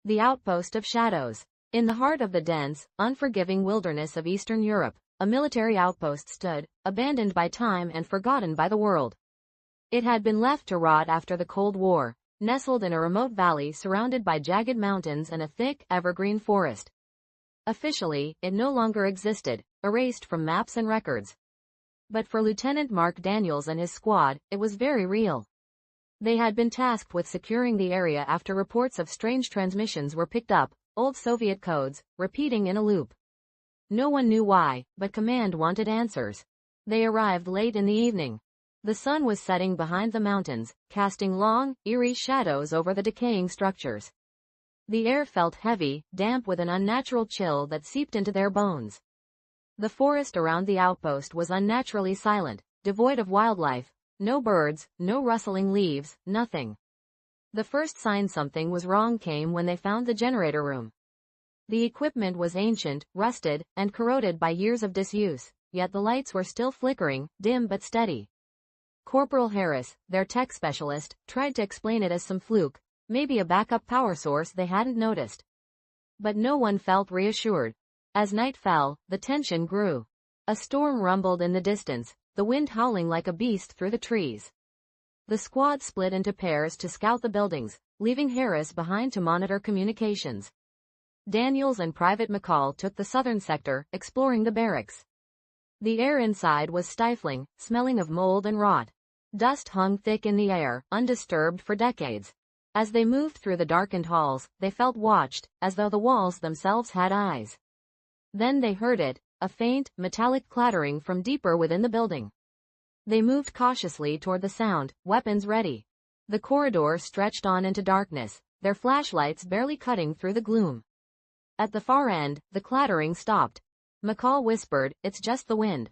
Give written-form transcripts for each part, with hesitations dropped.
The Outpost of Shadows. In the heart of the dense, unforgiving wilderness of Eastern Europe, a military outpost stood, abandoned by time and forgotten by the world. It had been left to rot after the Cold War, nestled in a remote valley surrounded by jagged mountains and a thick, evergreen forest. Officially, it no longer existed, erased from maps and records. But for Lieutenant Mark Daniels and his squad, it was very real. They had been tasked with securing the area after reports of strange transmissions were picked up, old Soviet codes, repeating in a loop. No one knew why, but command wanted answers. They arrived late in the evening. The sun was setting behind the mountains, casting long, eerie shadows over the decaying structures. The air felt heavy, damp with an unnatural chill that seeped into their bones. The forest around the outpost was unnaturally silent, devoid of wildlife. No birds, no rustling leaves, nothing. The first sign something was wrong came when they found the generator room. The equipment was ancient, rusted, and corroded by years of disuse, yet the lights were still flickering, dim but steady. Corporal Harris, their tech specialist, tried to explain it as some fluke, maybe a backup power source they hadn't noticed. But no one felt reassured. As night fell, the tension grew. A storm rumbled in the distance, the wind howling like a beast through the trees. The squad split into pairs to scout the buildings, leaving Harris behind to monitor communications. Daniels and Private McCall took the southern sector, exploring the barracks. The air inside was stifling, smelling of mold and rot. Dust hung thick in the air, undisturbed for decades. As they moved through the darkened halls, they felt watched, as though the walls themselves had eyes. Then they heard it, a faint, metallic clattering from deeper within the building. They moved cautiously toward the sound, weapons ready. The corridor stretched on into darkness, their flashlights barely cutting through the gloom. At the far end, the clattering stopped. McCall whispered, "It's just the wind."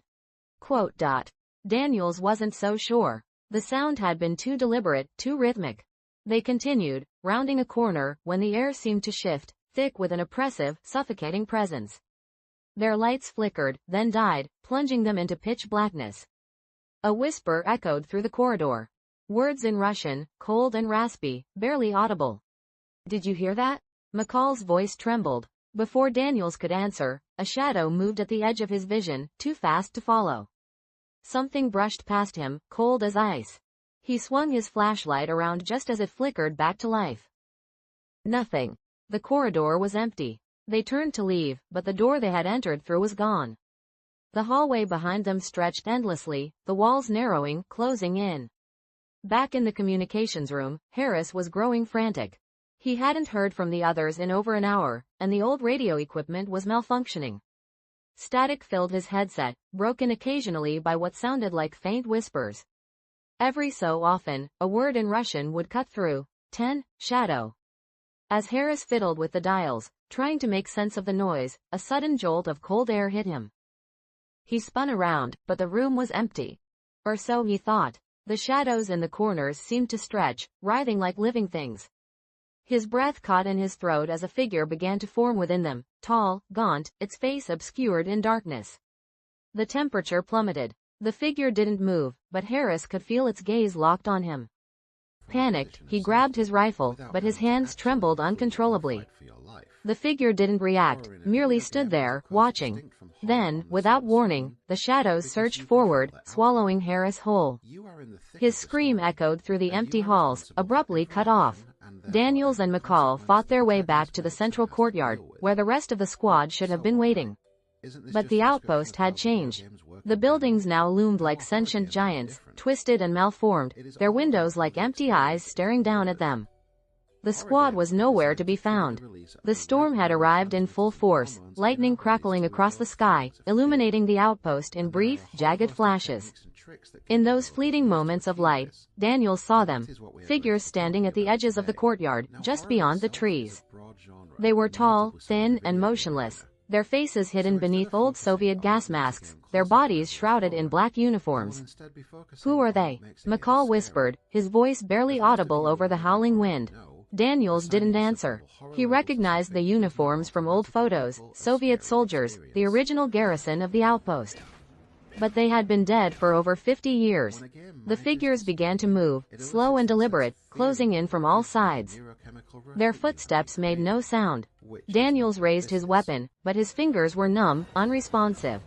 Quote. Daniels wasn't so sure. The sound had been too deliberate, too rhythmic. They continued, rounding a corner, when the air seemed to shift, thick with an oppressive, suffocating presence. Their lights flickered, then died, plunging them into pitch blackness. A whisper echoed through the corridor. Words in Russian, cold and raspy, barely audible. "Did you hear that?" McCall's voice trembled. Before Daniels could answer, a shadow moved at the edge of his vision, too fast to follow. Something brushed past him, cold as ice. He swung his flashlight around just as it flickered back to life. Nothing. The corridor was empty. They turned to leave, but the door they had entered through was gone. The hallway behind them stretched endlessly, the walls narrowing, closing in. Back in the communications room, Harris was growing frantic. He hadn't heard from the others in over an hour, and the old radio equipment was malfunctioning. Static filled his headset, broken occasionally by what sounded like faint whispers. Every so often, a word in Russian would cut through. 10, shadow. As Harris fiddled with the dials, trying to make sense of the noise, a sudden jolt of cold air hit him. He spun around, but the room was empty. Or so he thought. The shadows in the corners seemed to stretch, writhing like living things. His breath caught in his throat as a figure began to form within them, tall, gaunt, its face obscured in darkness. The temperature plummeted. The figure didn't move, but Harris could feel its gaze locked on him. Panicked, he grabbed his rifle, but his hands trembled uncontrollably. The figure didn't react, merely stood there, watching. Then, without warning, the shadows surged forward, swallowing Harris whole. His scream echoed through the empty halls, abruptly cut off. Daniels and McCall fought their way back to the central courtyard, where the rest of the squad should have been waiting. But the outpost had changed. The buildings now loomed like sentient giants, twisted and malformed, their windows like empty eyes staring down at them. The squad was nowhere to be found. The storm had arrived in full force, lightning crackling across the sky, illuminating the outpost in brief, jagged flashes. In those fleeting moments of light, Daniels saw them, figures standing at the edges of the courtyard, just beyond the trees. They were tall, thin, and motionless, their faces hidden beneath old Soviet gas masks, their bodies shrouded in black uniforms. "Who are they?" McCall whispered, his voice barely audible over the howling wind. Daniels didn't answer. He recognized the uniforms from old photos, Soviet soldiers, the original garrison of the outpost. But they had been dead for over 50 years. The figures began to move, slow and deliberate, closing in from all sides. Their footsteps made no sound. Daniels raised his weapon, but his fingers were numb, unresponsive.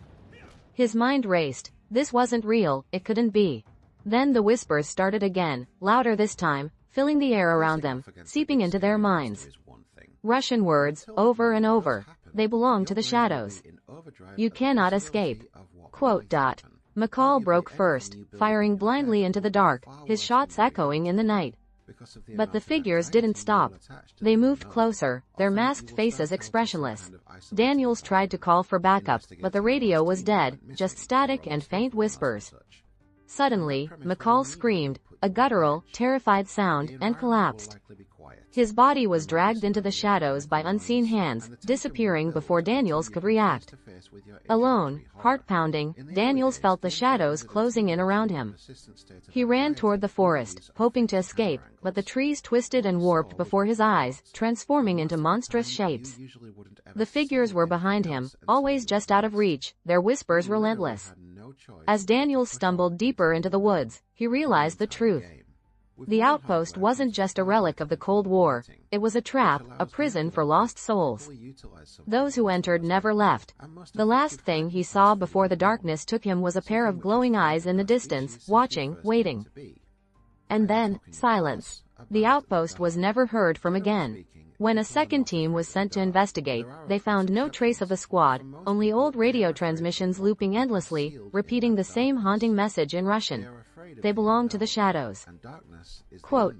His mind raced. This wasn't real, it couldn't be. Then the whispers started again, louder this time, filling the air around them, seeping into their minds. Russian words, over and over. They belong to the shadows. You cannot escape. Quote. McCall broke first, firing blindly into the dark, his shots echoing in the night. But the figures didn't stop. They moved closer, their masked faces expressionless. Daniels tried to call for backup, but the radio was dead, just static and faint whispers. Suddenly, McCall screamed, a guttural, terrified sound, and collapsed. His body was dragged into the shadows by unseen hands, disappearing before Daniels could react. Alone, heart-pounding, Daniels felt the shadows closing in around him. He ran toward the forest, hoping to escape, but the trees twisted and warped before his eyes, transforming into monstrous shapes. The figures were behind him, always just out of reach, their whispers relentless. As Daniels stumbled deeper into the woods, he realized the truth. The outpost wasn't just a relic of the Cold War. It was a trap, a prison for lost souls. Those who entered never left. The last thing he saw before the darkness took him was a pair of glowing eyes in the distance, watching, waiting. And then, silence. The outpost was never heard from again. When a second team was sent to investigate, they found no trace of the squad, only old radio transmissions looping endlessly, repeating the same haunting message in Russian. They belong to the shadows. Quote.